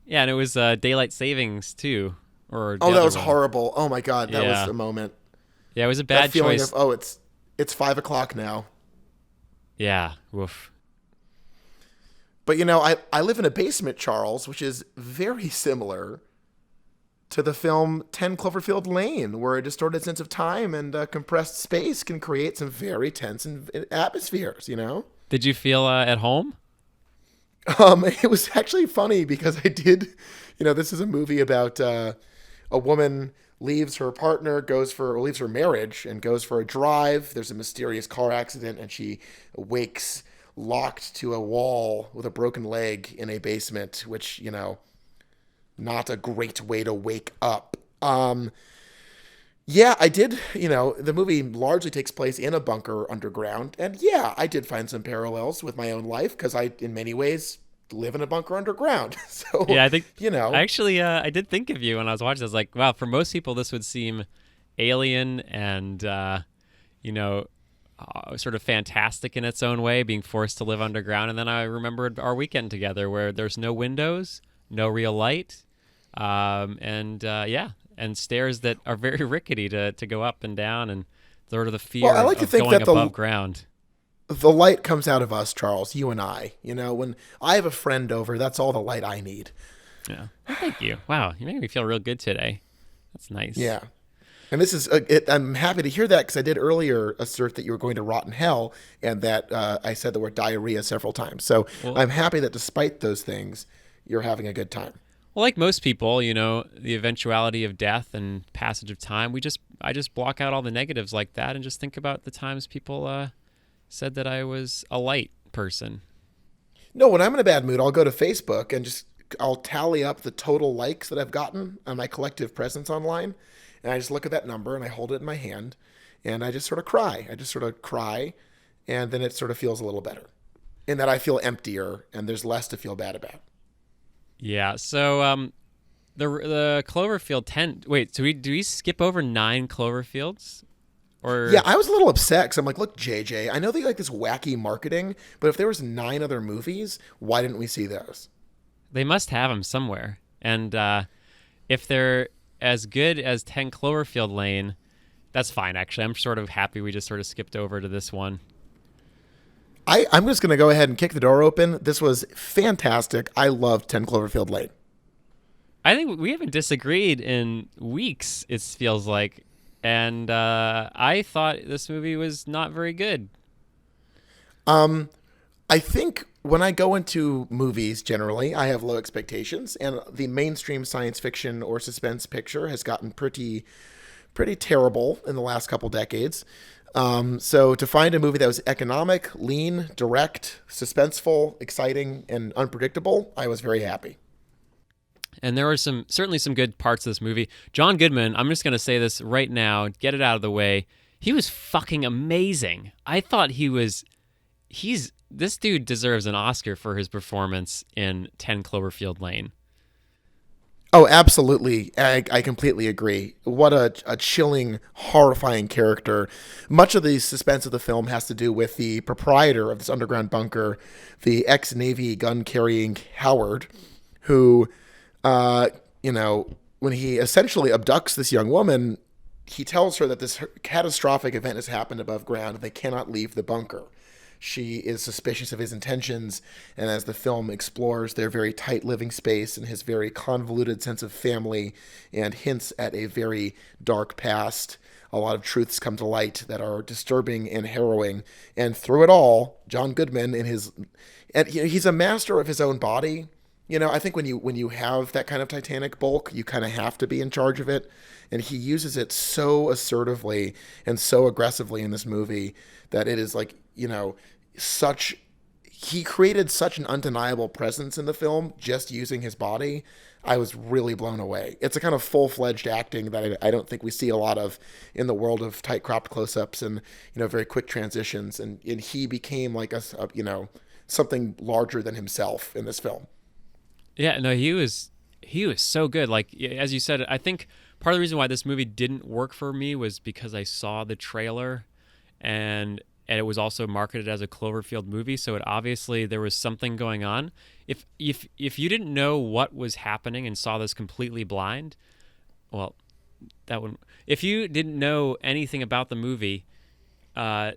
Yeah, and it was daylight savings too, or the Oh, that other was one. horrible. Oh my God, that Yeah. was a moment. Yeah, it was a That bad feeling choice. of it's 5 o'clock now. Yeah, woof. But I live in a basement, Charles, which is very similar to the film 10 Cloverfield Lane, where a distorted sense of time and compressed space can create some very tense atmospheres. Did you feel at home? It was actually funny because I did, this is a movie about a woman leaves her partner, leaves her marriage and goes for a drive. There's a mysterious car accident and she wakes locked to a wall with a broken leg in a basement, which, not a great way to wake up. Yeah, I did, the movie largely takes place in a bunker underground. And yeah, I did find some parallels with my own life because I, in many ways, live in a bunker underground. So, Yeah, I think I did think of you when I was watching this. I was like, wow, for most people this would seem alien and sort of fantastic in its own way, being forced to live underground. And then I remembered our weekend together where there's no windows, no real light, and stairs that are very rickety to go up and down, and sort of the fear well, I like to of think going that above ground. the light comes out of us, Charles, you and I. When I have a friend over, that's all the light I need. Yeah. Well, thank you. Wow, you made me feel real good today. That's nice. Yeah. And this is, I'm happy to hear that because I did earlier assert that you were going to rot in hell and that I said the word diarrhea several times. So Well, I'm happy that despite those things, you're having a good time. Well, like most people, the eventuality of death and passage of time, I just block out all the negatives like that and just think about the times people said that I was a light person. No, when I'm in a bad mood, I'll go to Facebook and I'll tally up the total likes that I've gotten on my collective presence online. And I just look at that number and I hold it in my hand and I just sort of cry. And then it sort of feels a little better. In that I feel emptier and there's less to feel bad about. Yeah. So the Cloverfield 10. Wait. Do we skip over 9 Cloverfields? Or Yeah, I was a little upset because I'm like, look, JJ, I know they like this wacky marketing, but if there was 9 other movies, why didn't we see those? they must have them somewhere. And if they're as good as 10 Cloverfield Lane, that's fine. Actually, I'm sort of happy we just sort of skipped over to this one. I'm just going to go ahead and kick the door open. This was fantastic. I loved 10 Cloverfield Lane. I think we haven't disagreed in weeks, it feels like. And I thought this movie was not very good. I think when I go into movies, generally, I have low expectations, and the mainstream science fiction or suspense picture has gotten pretty terrible in the last couple decades. So to find a movie that was economic, lean, direct, suspenseful, exciting, and unpredictable, I was very happy. And there were certainly some good parts of this movie. John Goodman, I'm just going to say this right now, get it out of the way. He was fucking amazing. I thought this dude deserves an Oscar for his performance in 10 Cloverfield Lane. Oh, absolutely. I completely agree. What a chilling, horrifying character. Much of the suspense of the film has to do with the proprietor of this underground bunker, the ex-Navy gun-carrying Howard, who, when he essentially abducts this young woman, he tells her that this catastrophic event has happened above ground and they cannot leave the bunker. She is suspicious of his intentions, and as the film explores their very tight living space and his very convoluted sense of family and hints at a very dark past, a lot of truths come to light that are disturbing and harrowing. And through it all, John Goodman he's a master of his own body. I think when you have that kind of titanic bulk, you kind of have to be in charge of it, and he uses it so assertively and so aggressively in this movie that it is like, such he created such an undeniable presence in the film just using his body. I was really blown away. It's a kind of full-fledged acting that I don't think we see a lot of in the world of tight cropped close-ups and very quick transitions, and he became like something larger than himself in this film. Yeah, no, he was so good. Like, as you said, I think part of the reason why this movie didn't work for me was because I saw the trailer and it was also marketed as a Cloverfield movie, so there was something going on. If you didn't know what was happening and saw this completely blind, well, that wouldn't. If you didn't know anything about the movie, the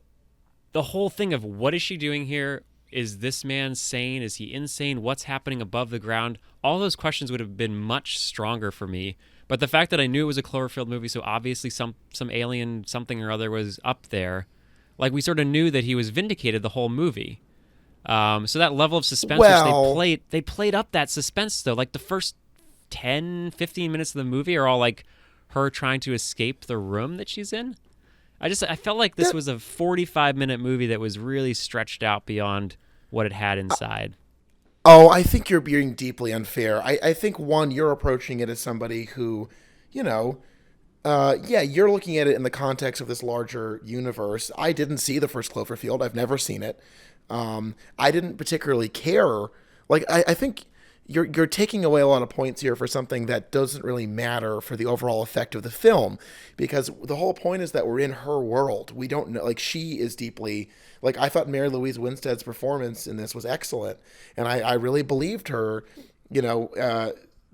whole thing of what is she doing here? Is this man sane? Is he insane? What's happening above the ground? All those questions would have been much stronger for me. But the fact that I knew it was a Cloverfield movie, so obviously some alien something or other was up there. Like, we sort of knew that he was vindicated the whole movie. So that level of suspense, which they played up that suspense, though. Like, the first 10, 15 minutes of the movie are all, like, her trying to escape the room that she's in. I felt like this was a 45-minute movie that was really stretched out beyond what it had inside. Oh, I think you're being deeply unfair. I think, one, you're approaching it as somebody who, you're looking at it in the context of this larger universe. I didn't see the first Cloverfield. I've never seen it. I didn't particularly care. Like, I think you're taking away a lot of points here for something that doesn't really matter for the overall effect of the film, because the whole point is that we're in her world. We don't know, like, she is deeply, like, I thought Mary Louise Winstead's performance in this was excellent, and I really believed her,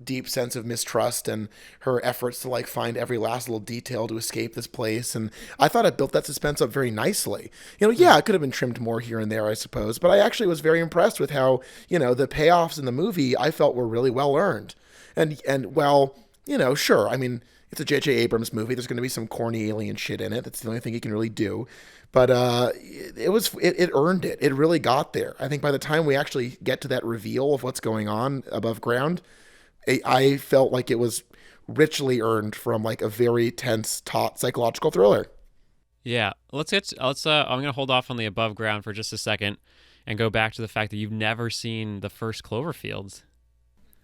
deep sense of mistrust and her efforts to like find every last little detail to escape this place. And I thought it built that suspense up very nicely. It could have been trimmed more here and there, I suppose, but I actually was very impressed with how, the payoffs in the movie I felt were really well earned. And well, sure. I mean, it's a J.J. Abrams movie. There's going to be some corny alien shit in it. That's the only thing he can really do. But it earned it. It really got there. I think by the time we actually get to that reveal of what's going on above ground, I felt like it was richly earned from like a very tense, taut psychological thriller. Yeah, I'm gonna hold off on the above ground for just a second and go back to the fact that you've never seen the first Cloverfields.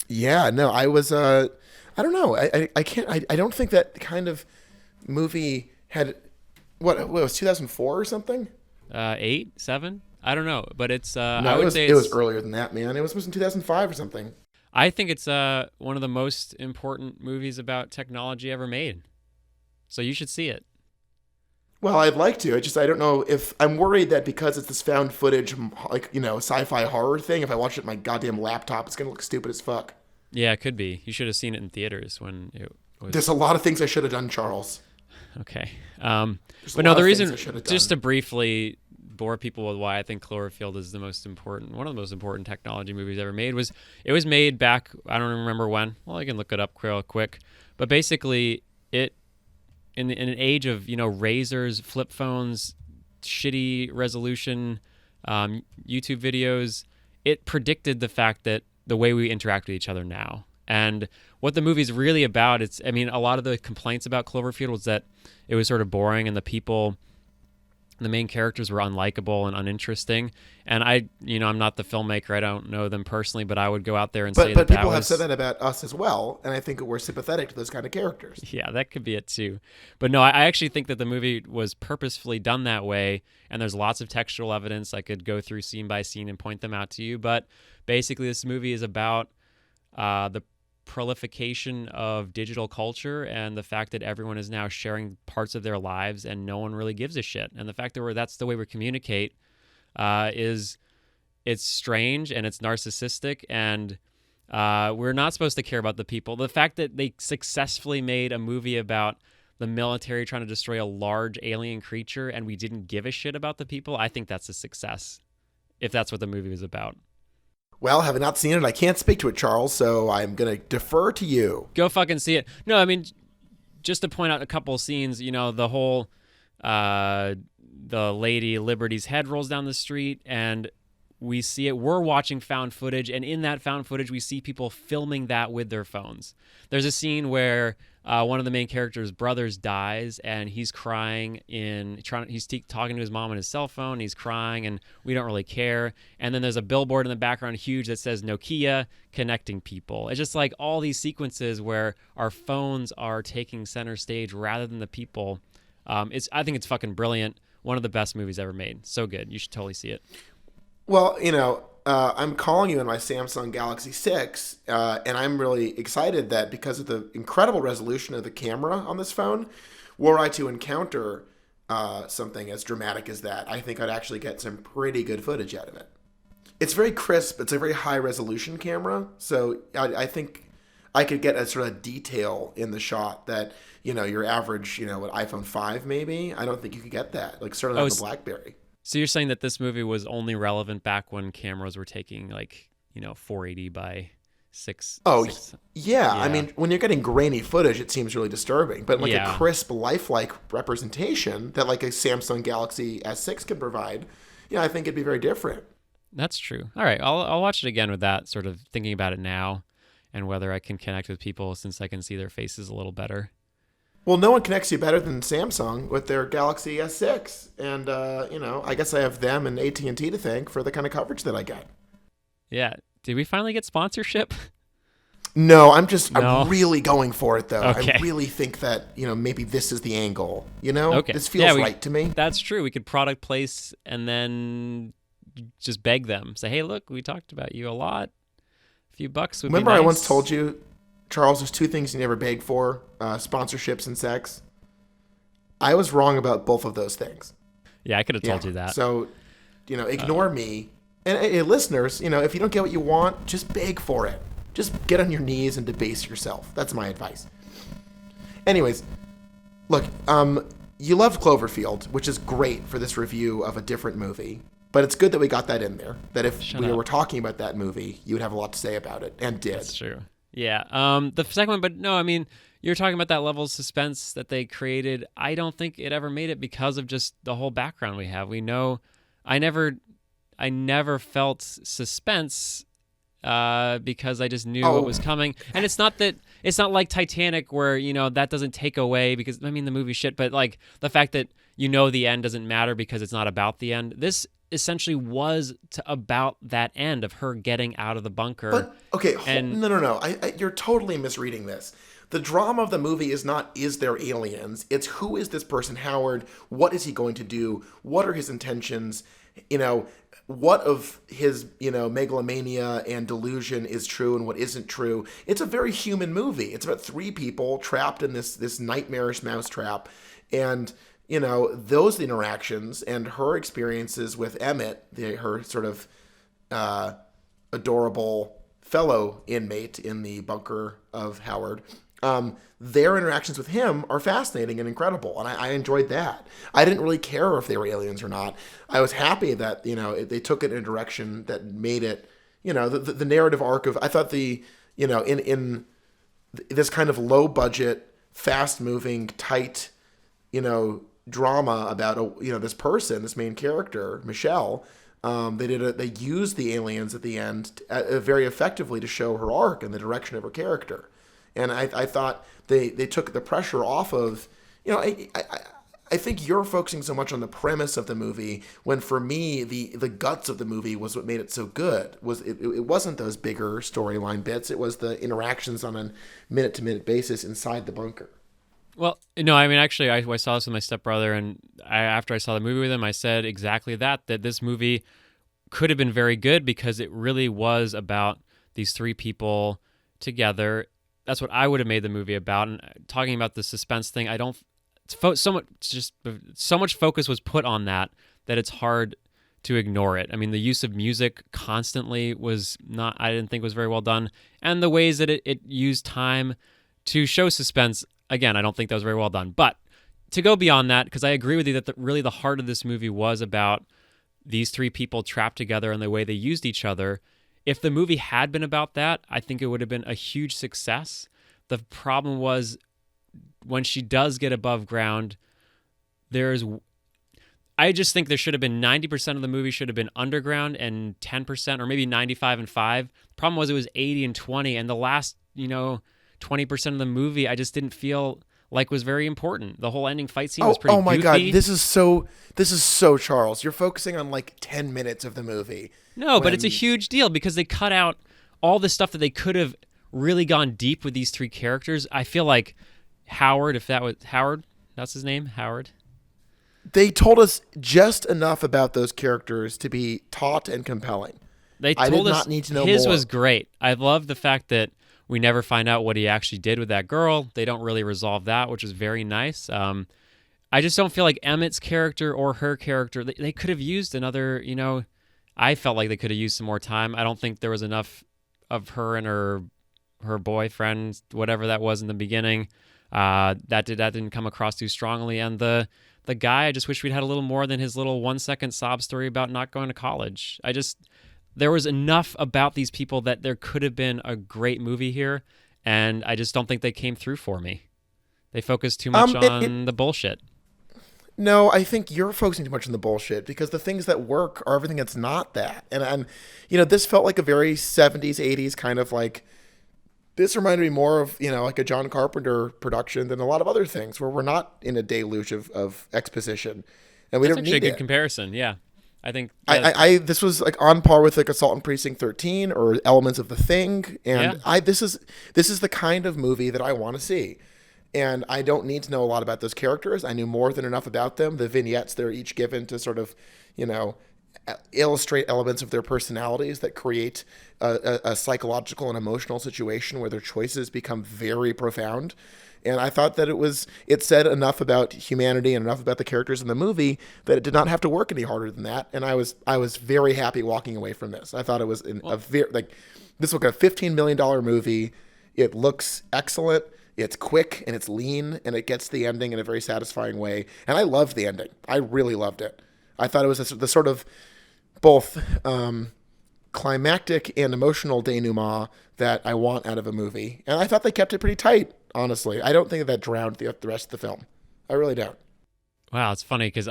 Yeah, no, I was I don't know. I can't I don't think that kind of movie had what was 2004 or something? 8, 7? I don't know, but it's no, I would say it was earlier than that, man. It was in 2005 or something. I think it's one of the most important movies about technology ever made. So you should see it. Well, I'd like to. I don't know if I'm worried that because it's this found footage, like, sci-fi horror thing, if I watch it on my goddamn laptop, it's going to look stupid as fuck. Yeah, it could be. You should have seen it in theaters when it was... There's a lot of things I should have done, Charles. Okay. But no, the reason, just to briefly bore people with why I think Cloverfield is one of the most important technology movies ever made, was it was made back, I don't remember when. Well, I can look it up real quick. But basically, it in an age of, razors, flip phones, shitty resolution, YouTube videos, it predicted the fact that the way we interact with each other now. And what the movie's really about, a lot of the complaints about Cloverfield was that it was sort of boring and the people The main characters were unlikable and uninteresting. And I'm not the filmmaker. I don't know them personally, but I would go out there and say But that people was, have said that about us as well, and I think we're sympathetic to those kind of characters. yeah, that could be it too. But no, I actually think that the movie was purposefully done that way. And there's lots of textual evidence. I could go through scene by scene and point them out to you. But basically, this movie is about the proliferation of digital culture and the fact that everyone is now sharing parts of their lives and no one really gives a shit. And the fact that that's the way we communicate is it's strange and it's narcissistic, and we're not supposed to care about the people. The fact that they successfully made a movie about the military trying to destroy a large alien creature and we didn't give a shit about the people, I think that's a success, if that's what the movie was about. Well, having not seen it, I can't speak to it, Charles, so I'm going to defer to you. Go fucking see it. No, I mean, just to point out a couple of scenes, the whole, the Lady Liberty's head rolls down the street and we see it. We're watching found footage, and in that found footage, we see people filming that with their phones. There's a scene where one of the main characters' brothers dies, and he's crying he's talking to his mom on his cell phone. He's crying, and we don't really care. And then there's a billboard in the background, huge, that says Nokia connecting people. It's just like all these sequences where our phones are taking center stage rather than the people. I think it's fucking brilliant. One of the best movies ever made. So good. You should totally see it. Well, I'm calling you in my Samsung Galaxy 6, and I'm really excited that because of the incredible resolution of the camera on this phone, were I to encounter something as dramatic as that, I think I'd actually get some pretty good footage out of it. It's very crisp. It's a very high resolution camera, so I think I could get a sort of detail in the shot that, your average, iPhone 5 maybe. I don't think you could get that, like certainly on the BlackBerry. So you're saying that this movie was only relevant back when cameras were taking 480 by 6. Oh, yeah. I mean, when you're getting grainy footage, it seems really disturbing. But a crisp, lifelike representation that like a Samsung Galaxy S6 can provide, I think it'd be very different. That's true. All right, I'll watch it again with that sort of thinking about it now, and whether I can connect with people since I can see their faces a little better. Well, no one connects you better than Samsung with their Galaxy S6. And, I guess I have them and AT&T to thank for the kind of coverage that I get. Yeah. Did we finally get sponsorship? No, I'm really going for it, though. Okay. I really think that, maybe this is the angle. Okay. This feels right to me. That's true. We could product place and then just beg them. Say, hey, look, we talked about you a lot. A few bucks would be nice. Remember I once told you, Charles, there's two things you never beg for, sponsorships and sex. I was wrong about both of those things. Yeah, I could have told you that. So, ignore me. And listeners, if you don't get what you want, just beg for it. Just get on your knees and debase yourself. That's my advice. Anyways, look, you loved Cloverfield, which is great for this review of a different movie. But it's good that we got that in there. That if we were talking about that movie, you would have a lot to say about it, and did. That's true. Yeah. The second one, but no, I mean, you're talking about that level of suspense that they created. I don't think it ever made it because of just the whole background we have. We know, I never felt suspense because I just knew what was coming. And it's not like Titanic where, that doesn't take away because, the movie's shit, but like the fact that the end doesn't matter because it's not about the end. This essentially was about that end of her getting out of the bunker. But, okay, no. You're totally misreading this. The drama of the movie is not, is there aliens? It's who is this person, Howard? What is he going to do? What are his intentions? What of his, megalomania and delusion is true and what isn't true? It's a very human movie. It's about three people trapped in this nightmarish mousetrap. And those interactions and her experiences with Emmett, her sort of adorable fellow inmate in the bunker of Howard, their interactions with him are fascinating and incredible, and I enjoyed that. I didn't really care if they were aliens or not. I was happy that they took it in a direction that made it, the narrative arc of. I thought in this kind of low budget, fast moving, tight, drama about this person, this main character, Michelle. They used the aliens at the end very effectively to show her arc and the direction of her character. And I thought they took the pressure off of, I I think you're focusing so much on the premise of the movie when for me the guts of the movie was what made it so good. It wasn't those bigger storyline bits. It was the interactions on a minute to minute basis inside the bunker. Well, no, I mean, actually, I saw this with my stepbrother, and after I saw the movie with him, I said exactly that this movie could have been very good because it really was about these three people together. That's what I would have made the movie about. And talking about the suspense thing, I don't so much focus was put on that it's hard to ignore it. I mean, the use of music constantly was not, I didn't think was very well done. And the ways that it used time to show suspense, again, I don't think that was very well done. But to go beyond that, because I agree with you that really the heart of this movie was about these three people trapped together and the way they used each other. If the movie had been about that, I think it would have been a huge success. The problem was when she does get above ground, I just think there should have been 90% of the movie should have been underground and 10% or maybe 95 and 5. The problem was it was 80 and 20, and the last, 20% of the movie I just didn't feel like was very important. The whole ending fight scene was pretty Oh my goofy. God, this is so Charles. You're focusing on like 10 minutes of the movie. No, but it's a huge deal because they cut out all the stuff that they could have really gone deep with these three characters. I feel like Howard, if that was Howard, that's his name, Howard. They told us just enough about those characters to be taut and compelling. I did not need to know his more. was great. I love the fact that we never find out what he actually did with that girl. They don't really resolve that, which is very nice. I just don't feel like Emmett's character or her character, they could have used another, I felt like they could have used some more time. I don't think there was enough of her and her boyfriend, whatever that was in the beginning. That didn't come across too strongly. And the guy, I just wish we'd had a little more than his little 1 second sob story about not going to college. There was enough about these people that there could have been a great movie here, and I just don't think they came through for me. They focused too much on the bullshit. No, I think you're focusing too much on the bullshit because the things that work are everything that's not that. And this felt like a very 70s, 80s kind of like, this reminded me more of, like a John Carpenter production than a lot of other things where we're not in a deluge of exposition. And we That's don't actually need a good comparison, yeah. I think this was like on par with like Assault on Precinct 13 or Elements of the Thing, and yeah. this is the kind of movie that I want to see, and I don't need to know a lot about those characters. I knew more than enough about them. The vignettes they're each given to sort of, illustrate elements of their personalities that create a psychological and emotional situation where their choices become very profound. And I thought that it said enough about humanity and enough about the characters in the movie that it did not have to work any harder than that. And I was very happy walking away from this. I thought it was this was like a $15 million movie. It looks excellent. It's quick and it's lean and it gets the ending in a very satisfying way. And I loved the ending. I really loved it. I thought it was the sort of both climactic and emotional denouement that I want out of a movie. And I thought they kept it pretty tight, honestly. I don't think that drowned the rest of the film. I really don't. Wow, it's funny because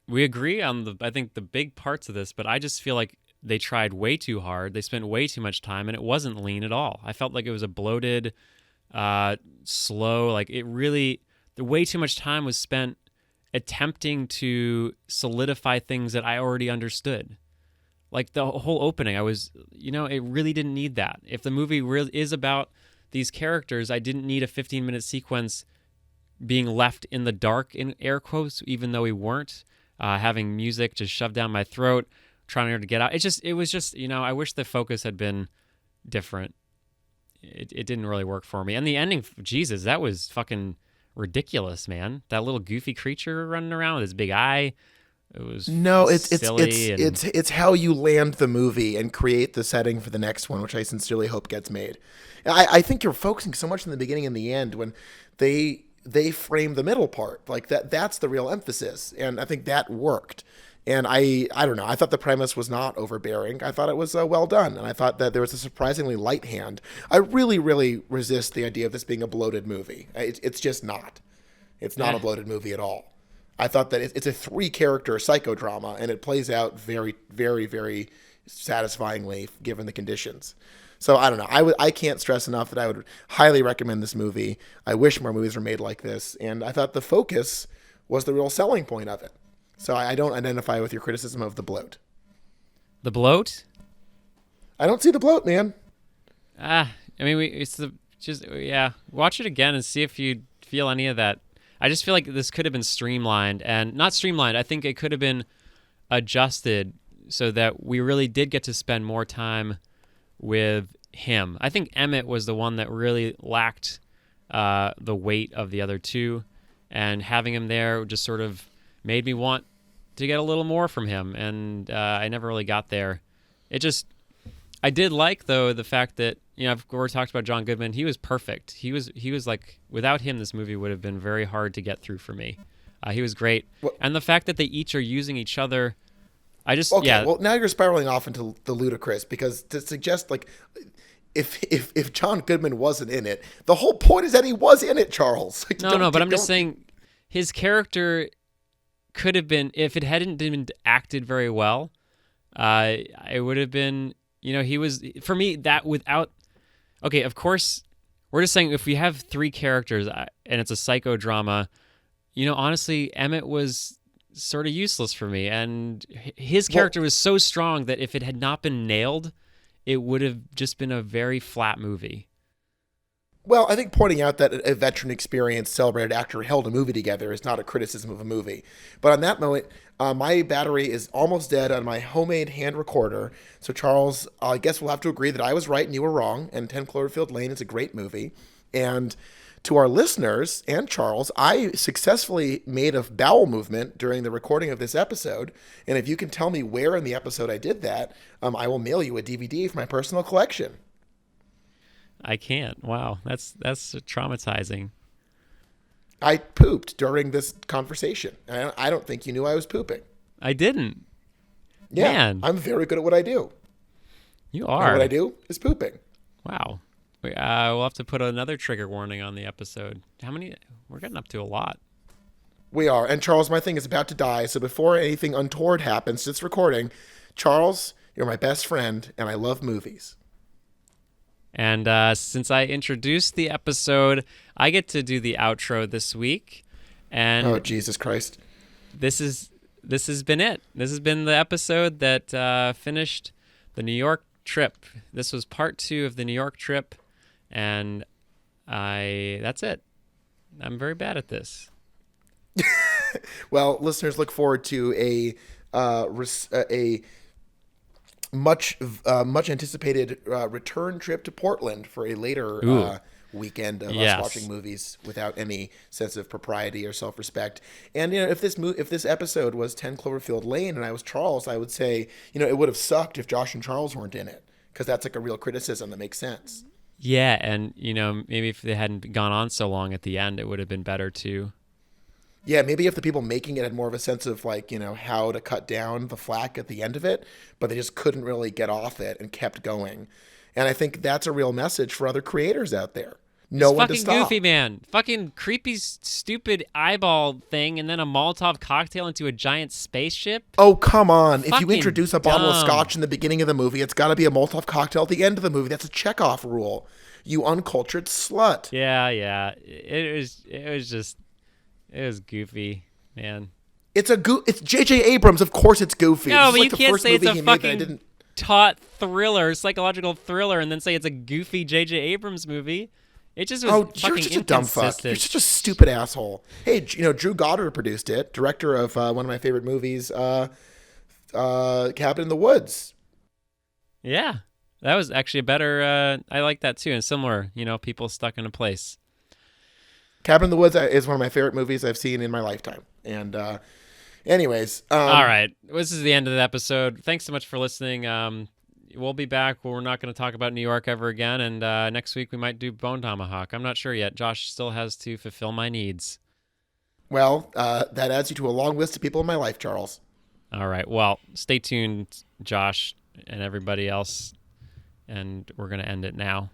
we agree on I think the big parts of this, but I just feel like they tried way too hard. They spent way too much time, and it wasn't lean at all. I felt like it was a bloated, slow, like it really, way too much time was spent attempting to solidify things that I already understood. Like the whole opening, it really didn't need that. If the movie really is about these characters, I didn't need a 15-minute sequence being left in the dark, in air quotes, even though we weren't, having music just shoved down my throat, trying to get out. It was just, I wish the focus had been different. It didn't really work for me. And the ending, Jesus, that was fucking ridiculous, man. That little goofy creature running around with his big eye. It was it's how you land the movie and create the setting for the next one, which I sincerely hope gets made. I think you're focusing so much in the beginning and the end when they frame the middle part like that's the real emphasis, and I think that worked. And I don't know. I thought the premise was not overbearing. I thought it was well done, and I thought that there was a surprisingly light hand. I really, really resist the idea of this being a bloated movie. It's just not. It's not a bloated movie at all. I thought that it's a 3-character psychodrama, and it plays out very, very, very satisfyingly given the conditions. So I don't know. I can't stress enough that I would highly recommend this movie. I wish more movies were made like this, and I thought the focus was the real selling point of it. So I don't identify with your criticism of the bloat. The bloat? I don't see the bloat, man. I mean, watch it again and see if you feel any of that. I just feel like this could have been streamlined, and not streamlined. I think it could have been adjusted so that we really did get to spend more time with him. I think Emmett was the one that really lacked the weight of the other two, and having him there just sort of made me want to get a little more from him, and I never really got there. I did like, though, the fact that, we talked about John Goodman. He was perfect. He was like, without him, this movie would have been very hard to get through for me. He was great. Well, and the fact that they each are using each other, well, now you're spiraling off into the ludicrous, because to suggest, like, if John Goodman wasn't in it, the whole point is that he was in it, Charles. Like, but I'm just saying his character could have been, if it hadn't been acted very well, it would have been, he was, for me, that without, okay, of course, we're just saying if we have three characters and it's a psychodrama, honestly, Emmett was sort of useless for me. And his character was so strong that if it had not been nailed, it would have just been a very flat movie. Well, I think pointing out that a veteran, experienced, celebrated actor held a movie together is not a criticism of a movie. But on that moment, my battery is almost dead on my homemade hand recorder. So, Charles, I guess we'll have to agree that I was right and you were wrong. And 10 Cloverfield Lane is a great movie. And to our listeners and Charles, I successfully made a bowel movement during the recording of this episode. And if you can tell me where in the episode I did that, I will mail you a DVD for my personal collection. I can't. Wow, that's traumatizing. I pooped during this conversation. I don't think you knew I was pooping. I didn't. Yeah, Man. I'm very good at what I do. You are. And what I do is pooping. Wow. We'll have to put another trigger warning on the episode. How many? We're getting up to a lot. We are. And Charles, my thing is about to die. So before anything untoward happens, just recording, Charles, you're my best friend, and I love movies. And since I introduced the episode, I get to do the outro this week. And oh, Jesus Christ. This has been it. This has been the episode that finished the New York trip. This was part 2 of the New York trip. And that's it. I'm very bad at this. Well, listeners, look forward to a much anticipated return trip to Portland for a later weekend of us watching movies without any sense of propriety or self-respect. And if this episode was 10 Cloverfield Lane and I was Charles, I would say it would have sucked if Josh and Charles weren't in it, because that's like a real criticism that makes sense. Yeah, and maybe if they hadn't gone on so long at the end, it would have been better too. Yeah, maybe if the people making it had more of a sense of how to cut down the flack at the end of it, but they just couldn't really get off it and kept going. And I think that's a real message for other creators out there. No one to stop. Fucking goofy, man. Fucking creepy, stupid eyeball thing, and then a Molotov cocktail into a giant spaceship. Oh, come on. Fucking if you introduce a bottle of dumb. scotch in the beginning of the movie, it's got to be a Molotov cocktail at the end of the movie. That's a Chekhov rule. You uncultured slut. Yeah. It was goofy, man. It's J.J. Abrams. Of course it's goofy. No, but you can't say it's a fucking taut thriller, psychological thriller, and then say it's a goofy J.J. Abrams movie. It just was fucking you're such a dumb fuck. You're such a stupid asshole. Hey, Drew Goddard produced it, director of one of my favorite movies, Cabin in the Woods. Yeah, that was actually a better. I like that too, and similar. People stuck in a place. Cabin in the Woods is one of my favorite movies I've seen in my lifetime. And anyways. All right. This is the end of the episode. Thanks so much for listening. We'll be back. We're not going to talk about New York ever again. And next week we might do Bone Tomahawk. I'm not sure yet. Josh still has to fulfill my needs. Well, that adds you to a long list of people in my life, Charles. All right. Well, stay tuned, Josh and everybody else. And we're going to end it now.